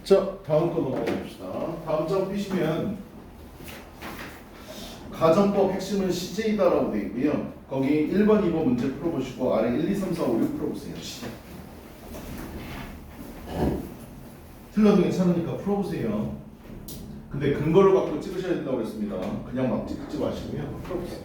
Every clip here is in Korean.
자, 다음 거 넘어가 봅시다. 다음 장 삐시면 가정법 핵심은 CJ다라고 되어 있고요. 거기 1번, 2번 문제 풀어보시고 아래 1, 2, 3, 4, 5, 6 풀어보세요. 시작. 틀려도 괜찮으니까 풀어보세요. 근데 근거를 갖고 찍으셔야 된다고 그랬습니다. 그냥 막 찍지 마시고요. 풀어보세요.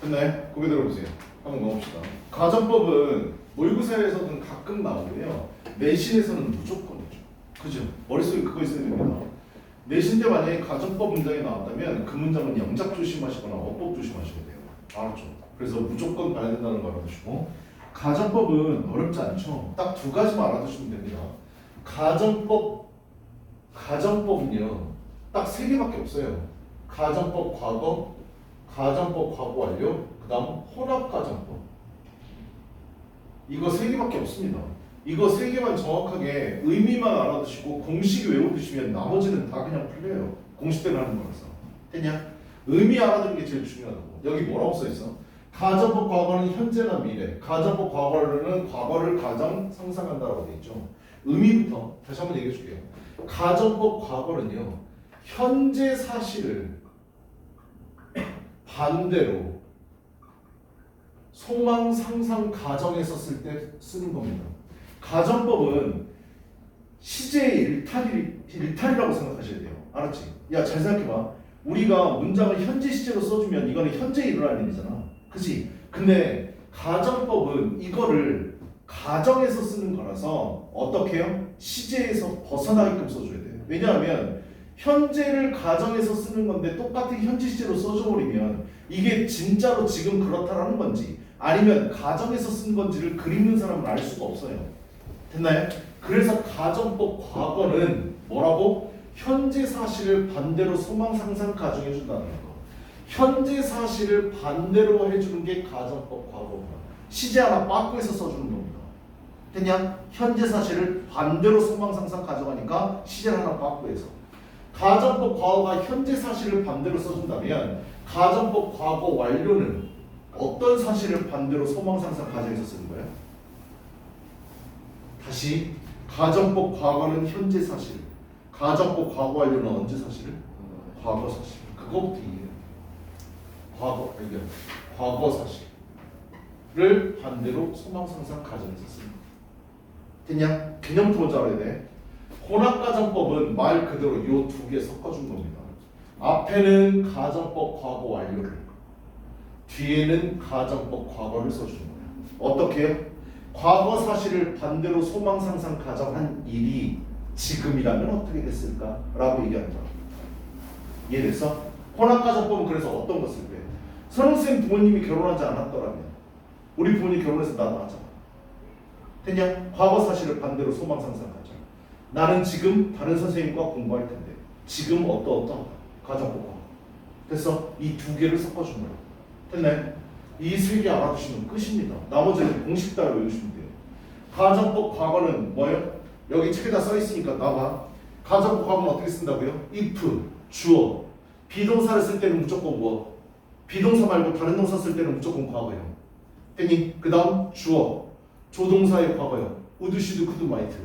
됐나요? 고개 들어보세요. 한번 넣어봅시다. 가정법은 모의고사에서는 가끔 나오고요. 내신에서는 무조건이죠. 그죠? 머릿속에 그거 있어야 됩니다. 내신 때 만약에 가정법 문장이 나왔다면 그 문장은 영작 조심하시거나 어법 조심하셔야 돼요. 알았죠? 그래서 무조건 봐야 된다는 거 알아두시고, 가정법은 어렵지 않죠? 딱 두 가지만 알아두시면 됩니다. 가정법은요 딱 세 개밖에 없어요. 가정법 과거, 가정법 과거 완료, 그 다음 혼합가정법. 이거 세 개밖에 없습니다. 이거 세 개만 정확하게 의미만 알아두시고 공식 외워두시면 나머지는 다 그냥 풀려요. 공식대로 하는 거라서. 됐냐? 의미 알아두는 게 제일 중요하다고. 여기 뭐라고 써있어? 가정법 과거는 현재나 미래, 가정법 과거는 과거를 가정 상상한다라고 돼 있죠. 의미부터 다시 한번 얘기해 줄게요. 가정법 과거는요 현재 사실을 반대로 소망 상상 가정에서 쓸 때 쓰는 겁니다. 가정법은 시제의 일탈이라고 생각하셔야 돼요. 알았지? 야, 잘 생각해봐. 우리가 문장을 현재 시제로 써주면 이거는 현재 일어날 일이잖아. 그치? 근데 가정법은 이거를 가정에서 쓰는 거라서 어떻게 해요? 시제에서 벗어나게끔 써줘야 돼요. 왜냐하면 현재를 가정에서 쓰는 건데 똑같은 현재 시제로 써줘버리면 이게 진짜로 지금 그렇다라는 건지 아니면 가정에서 쓴 건지를 그리는 사람은 알 수가 없어요. 됐나요? 그래서 가정법 과거는 뭐라고? 현재 사실을 반대로 소망 상상 가정해 준다는 거. 현재 사실을 반대로 해주는 게 가정법 과거입니다. 시제 하나 빠꾸해서 써주는 겁니다. 됐냐? 현재 사실을 반대로 소망 상상 가정하니까 시제 하나 빠꾸해서. 가정법 과거가 현재 사실을 반대로 써준다면 가정법 과거 완료는 어떤 사실을 반대로 소망 상상 가정해서 쓰는 거예요? 다시 가정법 과거는 현재 사실, 가정법 과거 완료는 언제 사실을? 과거 사실. 그거부터 이해해요. 과거 사실을 반대로 소망 상상 가정해서 쓰는 거예요. 됐냐? 개념부터 먼저 알아야 돼. 혼합가정법은 말 그대로 요 두 개 섞어준 겁니다. 앞에는 가정법 과거 완료를, 뒤에는 가정법 과거를 써주는 거예요. 어떻게 해요? 과거 사실을 반대로 소망 상상 가정한 일이 지금이라면 어떻게 됐을까? 라고 얘기하는 거예요. 이해됐어? 혼합가정법은 그래서 어떤 거 쓸 거예요? 선생님 부모님이 결혼하지 않았더라면 우리 부모님 결혼해서 나 낳았잖아. 됐냐? 과거 사실을 반대로 소망 상상하자. 나는 지금 다른 선생님과 공부할 텐데 지금 어떠하다. 가정법과 됐어? 이 두 개를 섞어준 거야. 됐네? 이 세 개 알아두시면 끝입니다. 나머지는 공식 따라 외우시면 돼요. 가정법 과거는 뭐예요? 여기 책에다 써 있으니까 나와. 가정법 과거는 어떻게 쓴다고요? if, 주어. 비동사를 쓸 때는 무조건 뭐? 비동사 말고 다른 동사 쓸 때는 무조건 과거예요. 됐니? 그 다음 주어. 조동사의 과거요. would, should, could, might.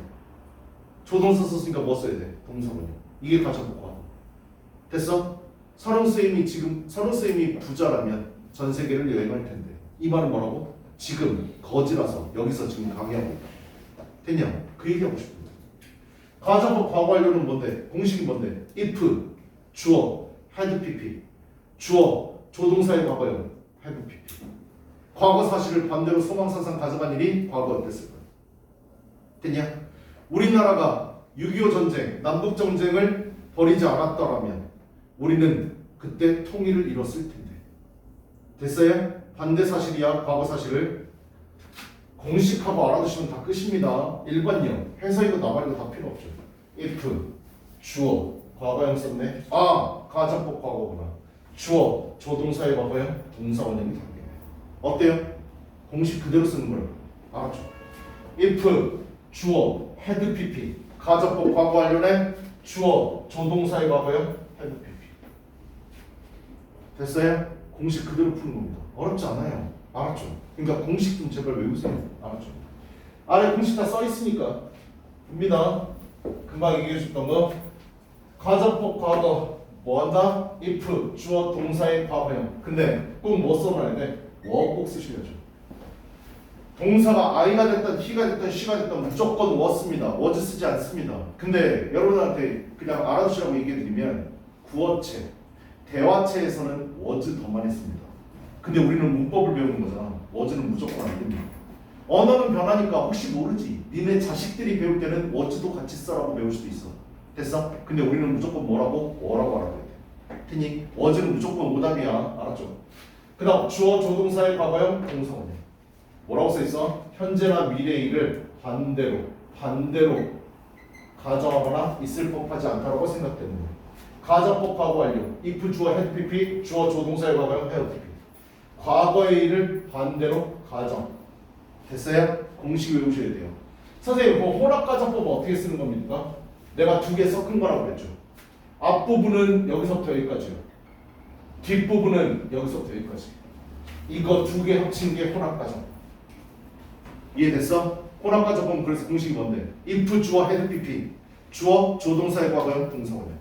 조동사 썼으니까 뭐 써야 돼? 동사군요. 이게 가정법 과거. 됐어? 선우 쌤이 부자라면 전 세계를 여행할 텐데 이 말은 뭐라고? 지금 거지라서 여기서 지금 강의하고 있다. 됐냐? 그 얘기하고 싶은 거야. 가정법 과거 완료는 뭔데? 공식이 뭔데? if, 주어, had pp. 주어, 조동사의 과거요. have pp. 과거 사실을 반대로 소망 상상 가져간 일이 과거 어땠을 거야. 됐냐? 우리나라가 6.25 전쟁, 남북 전쟁을 벌이지 않았더라면 우리는 그때 통일을 이뤘을 텐데. 됐어요? 반대 사실이야, 과거 사실을 공식하고 알아두시면 다 끝입니다. 일반형, 해서 나 말고 다 필요 없죠. if, 주어, 과거형 썼네. 아, 가정법 과거구나. 주어, 조동사의 과거형, 동사 원형이 다르네. 어때요? 공식 그대로 쓰는 걸 알았죠? if, 주어, had pp. 가정법 과거 완료네. 주어, 조동사의 과거형, had pp. 됐어요? 공식 그대로 푸는 겁니다. 어렵지 않아요. 알았죠? 그러니까 공식 좀 제발 외우세요. 알았죠? 아래 공식 다 써 있으니까 봅니다. 금방 얘기해 줬던 거. 가정법 과거 뭐 한다? if, 주어, 동사의 과거형. 근데 꼭 뭐 써놔야 돼? 워 꼭 쓰셔야죠. 동사가 I가 됐든 He가 됐든 She가 됐든 무조건 was습니다. was 쓰지 않습니다. 근데 여러분한테 그냥 알아두시라고 얘기해드리면 구어체, 대화체에서는 was 더 많이 씁니다. 근데 우리는 문법을 배우는 거잖아. was는 무조건 안 됩니다. 언어는 변하니까 혹시 모르지. 니네 자식들이 배울 때는 was도 같이 써라고 배울 수도 있어. 됐어? 근데 우리는 무조건 뭐라고? 뭐라고 알아야 돼. 테니 was는 무조건 오답이야. 알았죠? 그 다음 주어 조동사의 과거형 동사원형. 뭐라고 써있어? 현재나 미래일을 반대로 가정하거나 있을 법하지 않다라고 생각되는 거예요. 가정법 과거 완료. if, 주어, had pp, 주어 조동사의 과거형 had pp. 과거의 일을 반대로 가정. 됐어요? 공식 외우셔야 돼요. 선생님, 그 혼합가정법은 어떻게 쓰는 겁니까? 내가 두 개 섞은 거라고 그랬죠. 앞부분은 여기서부터 여기까지요. 뒷부분은 여기서부터 여기까지. 이거 두 개 합친 게 혼합가정. 이해됐어? 혼합가정법은 그래서 공식이 뭔데? if, 주어, had pp. 주어, 조동사의 과거형, 동사원형.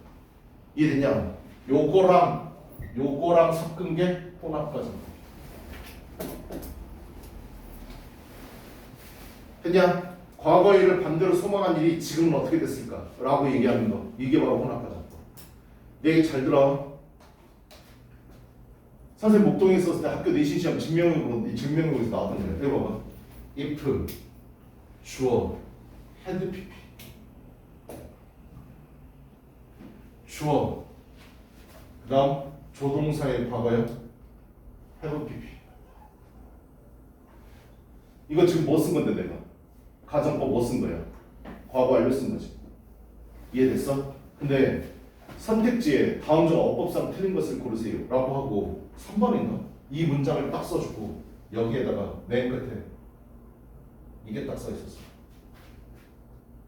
이해됐냐? 요거랑 섞은 게 혼합가정법. 됐냐? 과거의 일을 반대로 소망한 일이 지금은 어떻게 됐을까? 라고 얘기하는 거. 이게 바로 혼합가정법. 내 얘기 잘 들어. 선생님 목동에 있었을 때 학교 내신 시험 증명록에서 나왔던 거예요. 이거 봐봐. if, 주어, had pp. 주어, 그 다음 조동사의 과거형, have pp. 이거 지금 뭐 쓴 건데 내가? 가정법 뭐 쓴 거야? 과거 완료 쓴 거지. 이해됐어? 근데 선택지에 다음 중 어법상 틀린 것을 고르세요 라고 하고 3번인가? 이 문장을 딱 써주고 여기에다가 맨 끝에 이게 딱 써있었어.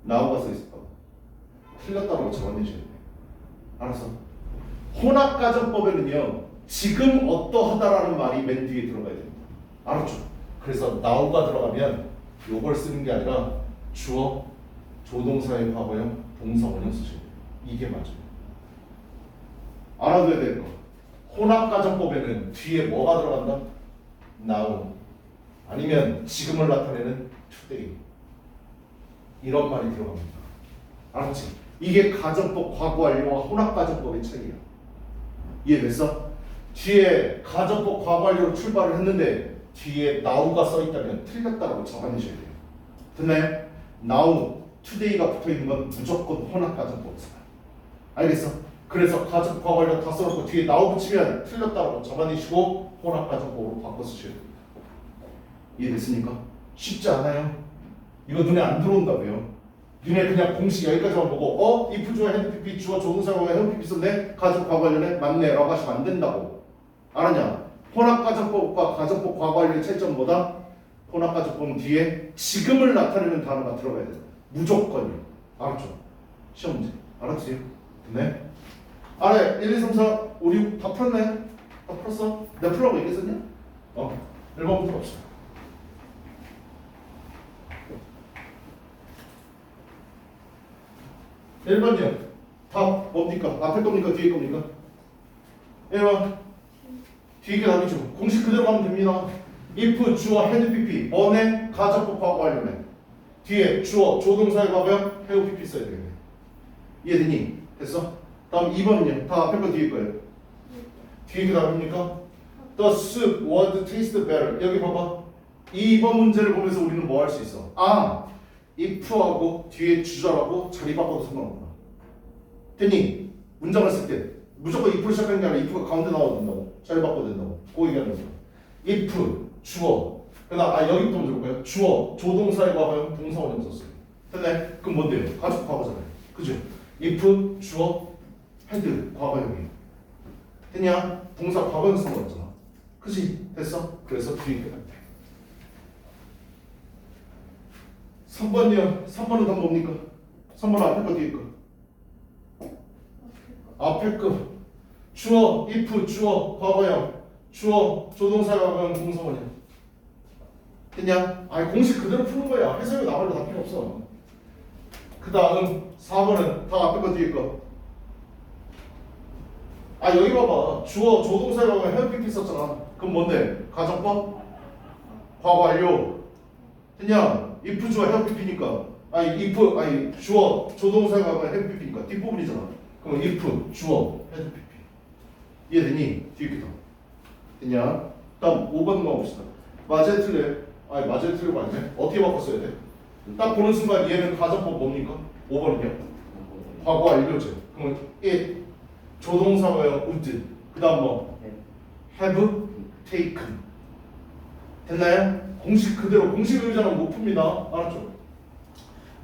나우가 써있었다고. 틀렸다고 적어내셔야 돼. 알았어? 혼합가정법에는요 지금 어떠하다라는 말이 맨 뒤에 들어가야 됩니다. 알았죠? 그래서 나우가 들어가면 요걸 쓰는 게 아니라 주어, 조동사의 과거형, 동사 원형 쓰셔야 돼요. 이게 맞아요. 알아둬야 될 거. 혼합가정법에는 뒤에 뭐가 들어간다? now. 아니면 지금을 나타내는 today. 이런 말이 들어갑니다. 알았지? 이게 가정법 과거 완료와 혼합가정법의 차이야. 이해됐어? 뒤에 가정법 과거 완료로 출발을 했는데 뒤에 now가 써있다면 틀렸다고 적어내셔야 돼요. 됐나요? now, today가 붙어있는 건 무조건 혼합가정법이잖아. 알겠어? 그래서 가정법 과거 완료 다 써놓고 뒤에 now 붙이면 틀렸다고 적어내시고 혼합가정법으로 바꿔 쓰셔야 됩니다. 이해됐습니까? 쉽지 않아요. 이거 눈에 안 들어온다고요. 눈에 그냥 공식 여기까지만 보고 if 주어 had pp 주어 조동사가 had pp 썼네 가정 과거 관련해 맞네 라고 하시면 안 된다고. 알았냐? 혼합가정법과 가정법 과거 관련의 차이점보다 혼합가정법은 뒤에 지금을 나타내는 단어가 들어가야 돼요. 무조건이요. 알았죠? 시험 문제. 알았지? 됐네? 아래 1, 2, 3, 4, 5, 6 다 풀었네? 다 풀었어? 내가 풀라고 얘기했었냐? 1번부터 갑시다. 1번이요. 다 뭡니까? 앞에 겁니까? 뒤에 겁니까? 1번. 뒤에 게 답이죠. 공식 그대로 가면 됩니다. if 주어 had pp 번에 가정법 과거 완료네. 뒤에 주어 조동사의 과거형 have pp 써야 되겠네. 이해되니? 됐어? 다음 2번은요. 다 앞에 거 뒤에 거예요. 뒤에 게 답입니까? The soup would taste better. 여기 봐봐. 2번 문제를 보면서 우리는 뭐 할 수 있어? if하고 뒤에 주절하고 자리 바꿔도 상관없다. 됐니? 문장을 쓸 때 무조건 if로 시작하는 게 아니라 if가 가운데 나와도 된다고. 자리 바꿔도 된다고. 그거 얘기하는 거야. if 주어. 그다음 여기부터 먼저 볼까요? 주어 조동사의 과거형 동사원형 썼어요. 됐네? 그럼 뭔데요? 가족 과거잖아요. 그죠? if 주어 had 과거형이에요. 됐냐? 동사 과거형 쓴 거였잖아. 그지? 됐어? 그래서 뒤에 게 돼. 3번이요. 3번은 다 뭡니까? 3번은 앞에 거 뒤에 거. 앞에 거. 주어, if, 주어, 과거형. 주어, 조동사, 과거형, 동사원형. 됐냐? 공식 그대로 푸는 거야. 해석이 나발로 다 필요 없어. 그 다음 4번은 다 앞에 거 뒤에 거. 여기 봐봐. 주어, 조동사, 과거형, have pp 썼잖아. 그럼 뭔데? 가정법? 과거 완료. 됐냐? if 주어 have pp니까 주어 조동사가 have pp니까 뒷부분이잖아. 그럼 if 주어 have pp 이해되니? 뒤에 됐냐? 다음 5번 가봅시다. 맞아요 틀려요? 맞아요 틀려고 아니네. 어떻게 바꿨어야 돼? 딱 보는 순간 얘는 가정법 뭡니까? 5번은요? 과거 완료죠. 그러면 it 조동사가요 would 그 다음 뭐? have taken 됐나요? 공식 그대로 공식 의자는 못 풉니다. 알았죠?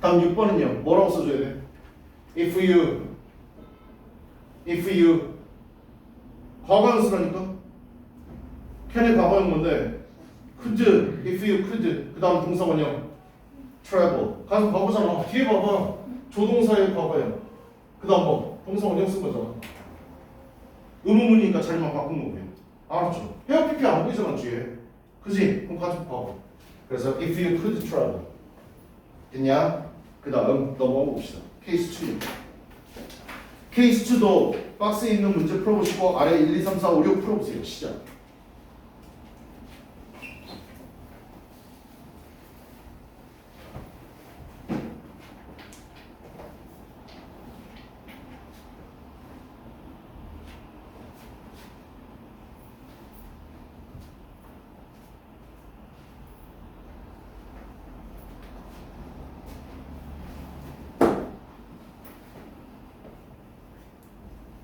다음 6번은요. 뭐라고 써줘야 돼? If you 과거형 쓰라니까? can의 과거형 뭔데? could if you could 그 다음 동사원형 travel 가서 과거잖아. 뒤에 봐봐. 조동사의 과거형 그 다음 뭐? 동사원형 쓴 거잖아. 의문문이니까 자리만 바꾼 거고요. 알았죠? 헤어 PP 안 보이잖아 뒤에. 그지? 그럼 가지고 봐봐. 그래서 if you could travel 됐냐? 그 다음 넘어가 봅시다. 케이스 2. 케이스 2도 박스에 있는 문제 풀어보시고 아래 1, 2, 3, 4, 5, 6 풀어보세요. 시작.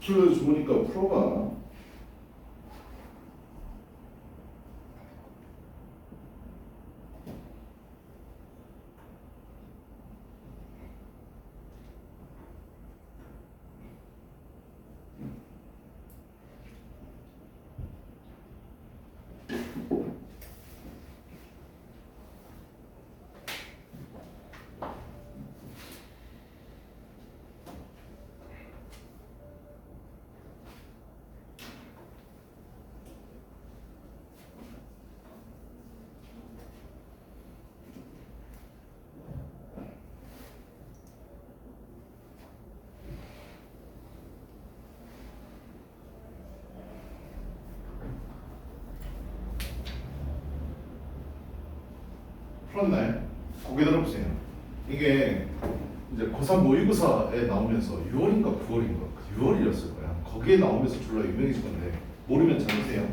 풀어주니까 풀어봐. 풀었나요? 고개 들어보세요. 이게 이제 고3 모의고사에 나오면서 6월인가 9월인가 6월이었을 거야. 거기에 나오면서 졸라 유명해질 건데 모르면 잘보세요.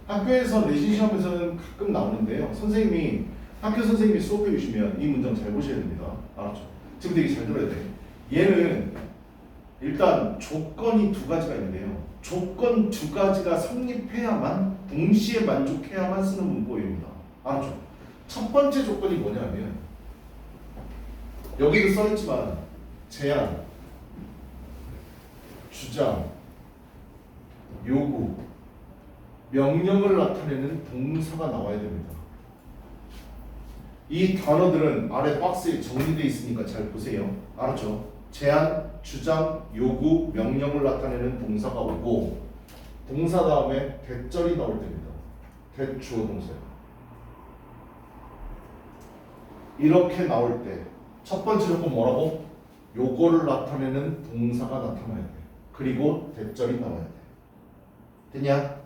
학교에서 내신 시험에서는 가끔 나오는데요. 학교 선생님이 수업해 주시면 이 문장 잘 보셔야 됩니다. 알았죠? 지금 되게 잘 들어야 돼. 얘는 일단 조건이 두 가지가 있는데요. 조건 두 가지가 성립해야만 동시에 만족해야만 쓰는 문법입니다. 알았죠? 첫 번째 조건이 뭐냐면 여기도 써있지만 제한, 주장, 요구, 명령을 나타내는 동사가 나와야 됩니다. 이 단어들은 아래 박스에 정리되어 있으니까 잘 보세요. 알았죠? 제한, 주장, 요구, 명령을 나타내는 동사가 오고 동사 다음에 대절이 나올 때입니다. 대주어 동사요. 이렇게 나올 때 첫 번째 조건 뭐라고? 요거를 나타내는 동사가 나타나야 돼. 그리고 대절이 나와야 돼. 됐냐?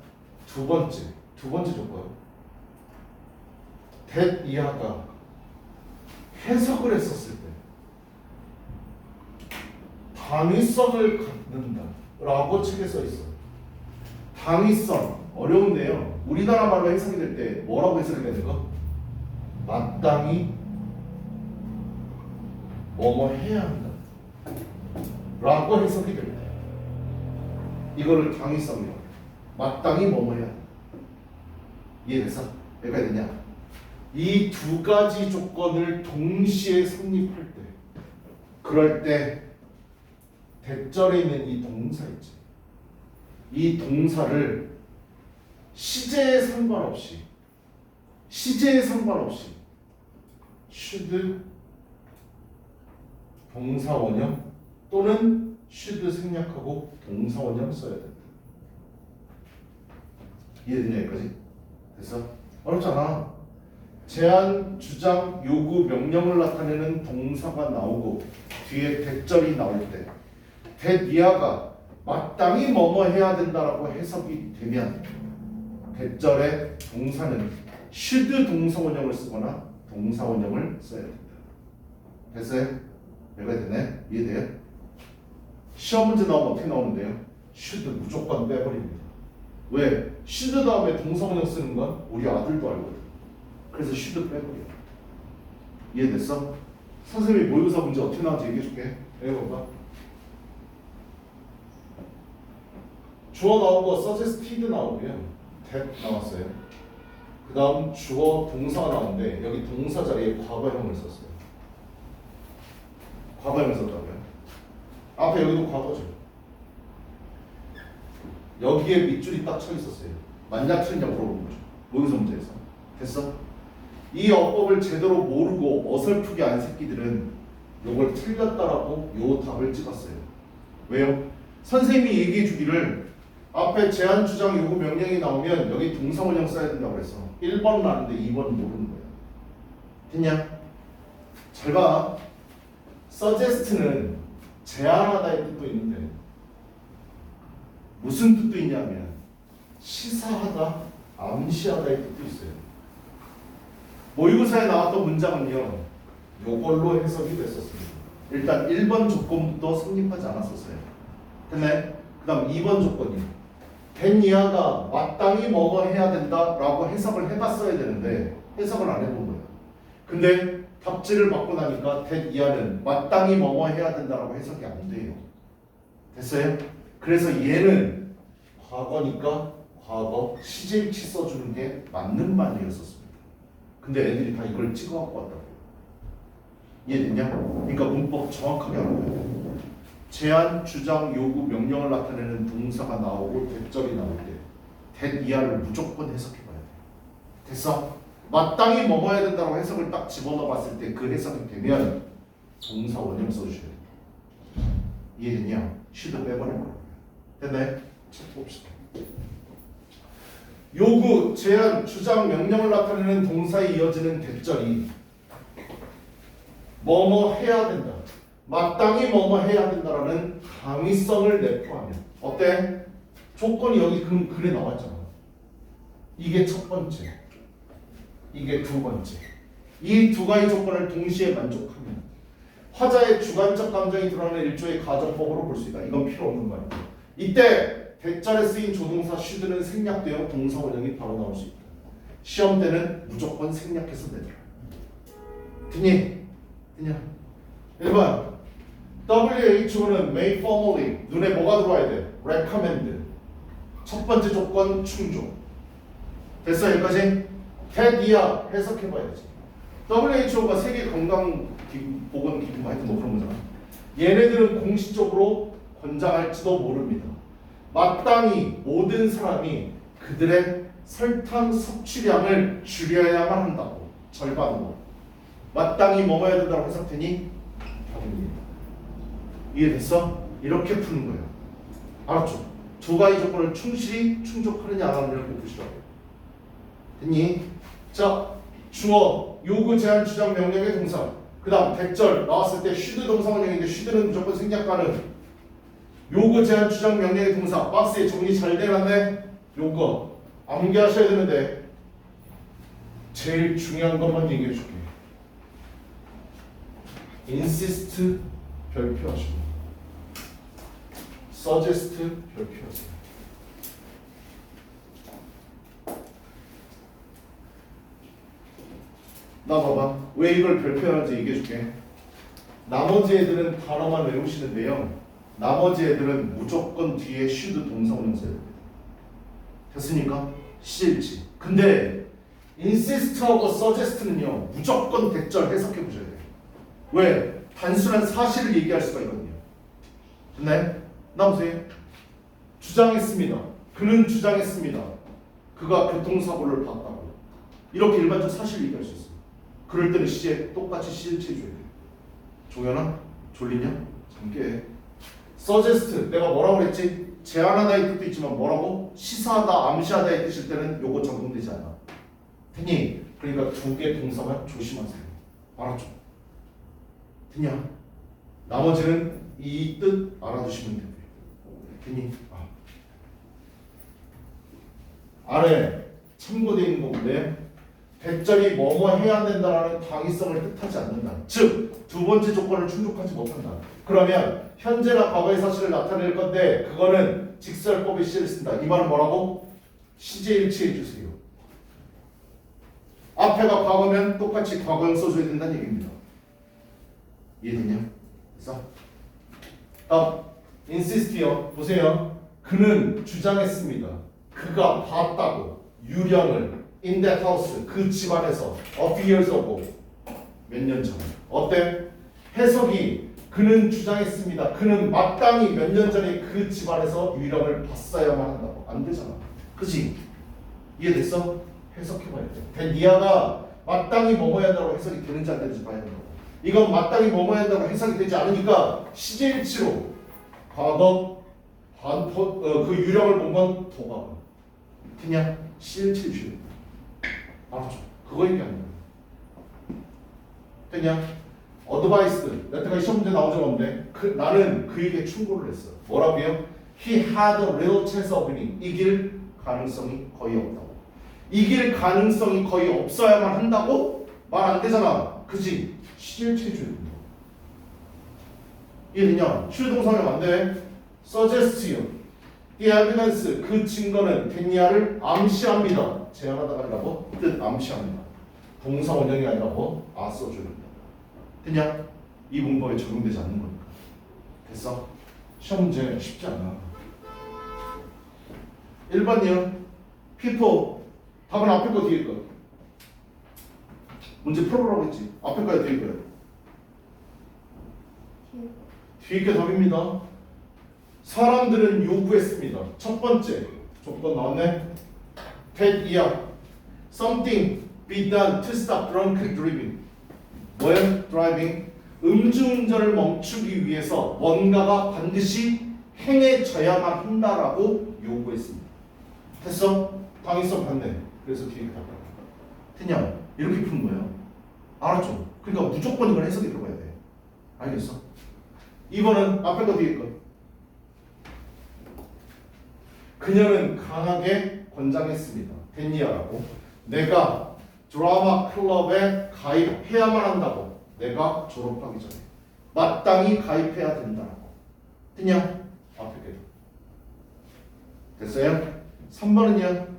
두 번째 조건. that 이하가 해석을 했었을 때 당위성을 갖는다 라고 책에 써 있어. 당위성 어려운데요. 우리나라 말로 해석이 될 때 뭐라고 해석이 되는 거? 마땅히 뭐뭐 해야 한다 라고 해석이 될 때 이거를 당위성이라고 해. 마땅히 뭐뭐 해야 한다. 이해됐어? 왜 그래야 되냐? 이 두 가지 조건을 동시에 성립할 때 그럴 때 대절에 있는 이 동사 있지. 이 동사를 시제에 상관없이 should 동사 원형 또는 should 생략하고 동사 원형 써야 된다. 이해되냐 여기까지? 됐어? 어렵잖아. 제한, 주장, 요구, 명령을 나타내는 동사가 나오고 뒤에 대절이 나올 때 that 이하가 마땅히 뭐뭐 해야 된다라고 해석이 되면 대절의 동사는 should 동사 원형을 쓰거나 동사 원형을 써야 된다. 됐어요? 여기가 되네? 이해돼요? 시험 문제 나오면 어떻게 나오는데요? should 무조건 빼버립니다. 왜? should 다음에 동사 원형 쓰는 건 우리 아들도 알거든. 그래서 should 빼버려. 이해됐어? 선생님이 모의고사 문제 어떻게 나왔는지 얘기해줄게. 해볼까? 주어 나오고 suggested 나오고요. that 나왔어요. 그 다음 주어 동사가 나오는데 여기 동사 자리에 과거형을 썼어요. 과거형을 썼다고요. 앞에 여기도 과거죠. 여기에 밑줄이 딱 쳐 있었어요. 맞냐 틀리냐 물어보는 거죠. 모의고사 문제에서. 됐어? 이 어법을 제대로 모르고 어설프게 안 새끼들은 요걸 틀렸다라고 요 답을 찍었어요. 왜요? 선생님이 얘기해 주기를 앞에 제한, 주장, 요구, 명령이 나오면 여기 동사 원형 써야 된다고 그랬어. 1번은 아는데 2번은 모르는 거야. 됐냐? 잘 봐. suggest는 제안하다의 뜻도 있는데 무슨 뜻도 있냐면 시사하다, 암시하다의 뜻도 있어요. 모의고사에 나왔던 문장은요 요걸로 해석이 됐었습니다. 일단 1번 조건부터 성립하지 않았었어요. 됐나요? 그 다음 2번 조건이 된 이하가 마땅히 뭐뭐 해야 된다라고 해석을 해봤어야 되는데 해석을 안 해본 거예요. 근데 답지를 받고 나니까 된 이하는 마땅히 뭐뭐 해야 된다라고 해석이 안 돼요. 됐어요? 그래서 얘는 과거니까 과거 시제일치 써주는 게 맞는 말이었었습니다. 근데 애들이 다 이걸 찍어갖고 왔다고. 이해됐냐? 그러니까 문법 정확하게 알아요. 제한, 주장, 요구, 명령을 나타내는 동사가 나오고 대절이 나올 때 that 이하를 무조건 해석해봐야 돼. 됐어? 마땅히 뭐뭐 해야 된다고 해석을 딱 집어넣어 봤을 때 그 해석이 되면 동사 원형 써주셔야 돼. 이해됐냐? should 빼버릴 거야. 됐네? 책 봅시다. 요구, 제한, 주장, 명령을 나타내는 동사에 이어지는 대절이 뭐뭐 해야 된다, 마땅히 뭐뭐 해야 된다라는 강의성을 내포하면 어때? 조건이 여기 글에 나왔잖아. 이게 첫 번째, 이게 두 번째. 이 두 가지 조건을 동시에 만족하면 화자의 주관적 감정이 드러나는 일종의 가정법으로 볼 수 있다. 이건 필요 없는 말이야. 이때 대절에 쓰인 조동사 should는 생략되어 동사 원형이 바로 나올 수 있다. 시험 때는 무조건 생략해서 내더라. 됐니? 됐냐? 1번 WHO는 made formally 눈에 뭐가 들어와야 돼? recommend 첫 번째 조건 충족. 됐어 여기까지? that 이하 해석해봐야지. WHO가 세계 건강 보건 기구 하여튼 뭐 그런 거잖아. 얘네들은 공식적으로 권장할지도 모릅니다. 마땅히 모든 사람이 그들의 설탕 섭취량을 줄여야만 한다고. 절반으로. 마땅히 먹어야 된다고 해석되니 답입니다. 이해됐어? 이렇게 푸는 거예요. 알았죠? 두 가지 조건을 충실히 충족하느냐 안 하느냐를 보시라고. 됐니? 자, 주어, 요구, 제한, 주장, 명령의 동사. 그 다음 대절 나왔을 때 should 동사원형인데 should는 무조건 생략 가능. 요구, 제한, 주장, 명령의 동사. 박스에 정리 잘 돼놨네? 요거 암기하셔야 되는데 제일 중요한 것만 얘기해 줄게. insist 별표하시고 suggest 별표하세요. 나 봐봐. 왜 이걸 별표하는지 얘기해 줄게. 나머지 애들은 단어만 외우시는데요. 나머지 애들은 무조건 뒤에 should 동사원형 써야 됩니다. 됐습니까? 시일치. 근데 insist하고 suggest는요 무조건 대절 해석해 보셔야 돼요. 왜? 단순한 사실을 얘기할 수가 있거든요. 됐나요? 나오세요. 주장했습니다. 그는 주장했습니다. 그가 교통사고를 봤다고. 이렇게 일반적 사실을 얘기할 수 있어요. 그럴 때는 시제 똑같이 시일치 해줘야 돼요. 종현아? 졸리냐? 잠깨. suggest 내가 뭐라고 그랬지? 제안하다의 뜻도 있지만 뭐라고? 시사하다, 암시하다의 뜻일 때는 요거 적용되지 않아. 됐니? 그러니까 두 개 동사만 조심하세요. 알았죠? 됐냐? 나머지는 이 뜻 알아두시면 돼요. 됐니? 아래 참고되어 있는 거 보면 대절이 뭐뭐 해야 된다라는 당위성을 뜻하지 않는다. 즉 두 번째 조건을 충족하지 못한다. 그러면 현재나 과거의 사실을 나타낼 건데 그거는 직설법의 시제를 쓴다. 이 말은 뭐라고? 시제 일치해 주세요. 앞에가 과거면 똑같이 과거형 써줘야 된다는 얘기입니다. 이해되냐? 그래서 다음 insist요. 보세요. 그는 주장했습니다. 그가 봤다고 유령을 in that house 그 집안에서 a few years ago 몇 년 전에. 어때? 해석이 그는 주장했습니다. 그는 마땅히 몇 년 전에 그 집안에서 유령을 봤어야만 한다고. 안 되잖아. 그치? 이해됐어? 해석해봐야 돼. 니아가 마땅히 먹어야 한다고 해석이 되는지 안 되는지 봐야 된다고. 이건 마땅히 먹어야 한다고 해석이 되지 않으니까 시제일치로 과거 그 유령을 본 건 도가. 그냥 시제일치 주요. 알았죠? 그거 얘기하는 거야. 됐냐? 어드바이스 여태까지 시험 문제 나온 적 없는데 나는 그에게 충고를 했어. 뭐라고요? He had a real chance of winning. 이길 가능성이 거의 없다고. 이길 가능성이 거의 없어야만 한다고? 말 안 되잖아. 그지? 시제일치 해줘야 된다. 이해되냐? 추동사면 안 돼. suggest요. The evidence 그 증거는 됐냐를 암시합니다. 제안하다가 아니라고? 뜻 암시합니다. 동사 원형이 아니라고? 써줘야 된다. 됐냐? 이 문법에 적용되지 않는 거니까. 됐어? 시험 문제 쉽지 않아. 1번이요. people 답은 앞에 거 뒤에 거. 문제 풀어보라고 했지. 앞에 거야 뒤에 거야? 뒤에 게 답입니다. 사람들은 요구했습니다. 첫 번째 조건 나왔네. that 이하 something be done to stop drunk driving. 뭐야? driving. 음주운전을 멈추기 위해서 뭔가가 반드시 행해져야만 한다라고 요구했습니다. 됐어? 당위성 반대. 그래서 뒤에 답을 됐냐? 이렇게 푸는 거예요. 알았죠? 그러니까 무조건 이걸 해석이 들어가야 돼. 알겠어? 2번은 앞에 거 뒤에 거. 그녀는 강하게 권장했습니다. 됐냐라고. 내가 드라마 클럽에 가입해야만 한다고. 내가 졸업하기 전에 마땅히 가입해야 된다라고. 됐냐? 앞에 게. 됐어요? 3번은요.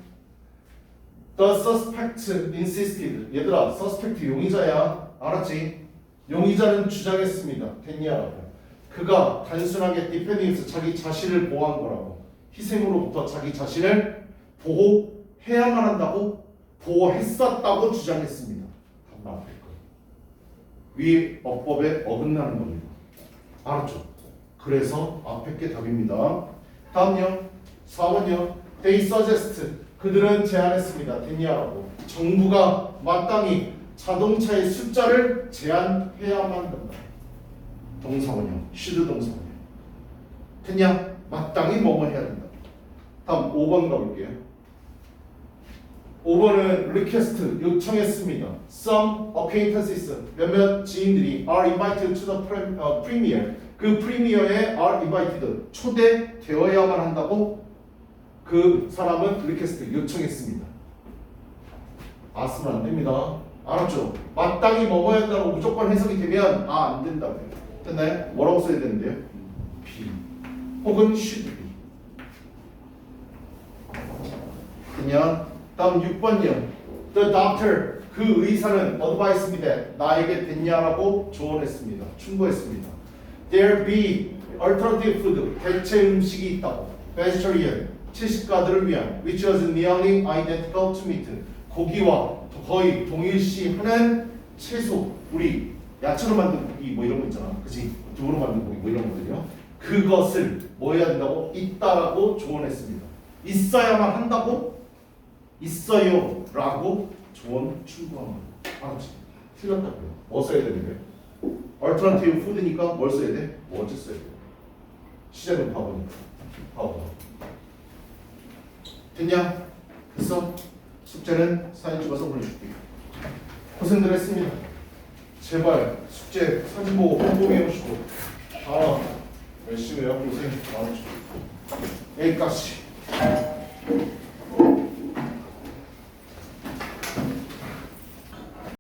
The suspect insisted. 얘들아, suspect 용의자야. 알았지? 용의자는 주장했습니다. 됐냐라고. 그가 단순하게 defending에서 자기 자신을 보호한 거라고. 희생으로부터 자기 자신을 보호해야만 한다고 보호했었다고 주장했습니다. 답은 앞에 거. 위 어법에 어긋나는 겁니다. 알았죠? 그래서 앞에 게 답입니다. 다음요. 4번요. They suggest. 그들은 제안했습니다. 됐냐라고. 정부가 마땅히 자동차의 숫자를 제한해야만 한다. 동사원형. should 동사원형. 됐냐? 마땅히 뭐뭐 해야 된다. 다음 5번 가볼게요. 5번은 request 요청했습니다. Some acquaintances 몇몇 지인들이 are invited to the premiere. 그 프리미어에 are invited 초대되어야만 한다고 그 사람은 request 요청했습니다. 쓰면 안 됩니다. 알았죠? 마땅히 뭐뭐야 한다고 무조건 해석이 되면 안 된다고요. 됐나요? 뭐라고 써야 되는데요? be 혹은 should be. 그냥 다음 6번이요. The doctor 그 의사는 advised me that 나에게 됐냐라고 조언했습니다. 충고했습니다. There be alternative food 대체 음식이 있다고. vegetarian 채식가들을 위한 which was nearly identical to meat 고기와 거의 동일시하는 채소 우리 야채로 만든 고기 뭐 이런 거 있잖아. 그치? 두부로 만든 고기 뭐 이런 것들이요. 그것을 뭐 해야 된다고? 있다라고 조언했습니다. 있어야만 한다고? 있어요 라고 조언 충고한 거예요. 알았지? 틀렸다고요. 뭐 써야 되는 거예요? alternative food니까 뭘 써야 돼? 뭐지 써야 돼? 시제는 바보니까. 바보. 됐냐? 됐어? 숙제는 사진 찍어서 보내줄게요. 고생들 했습니다. 제발 숙제 사진 보고 꼼꼼히 해보시고 열심히 해요. 고생 많으시고 여기까지.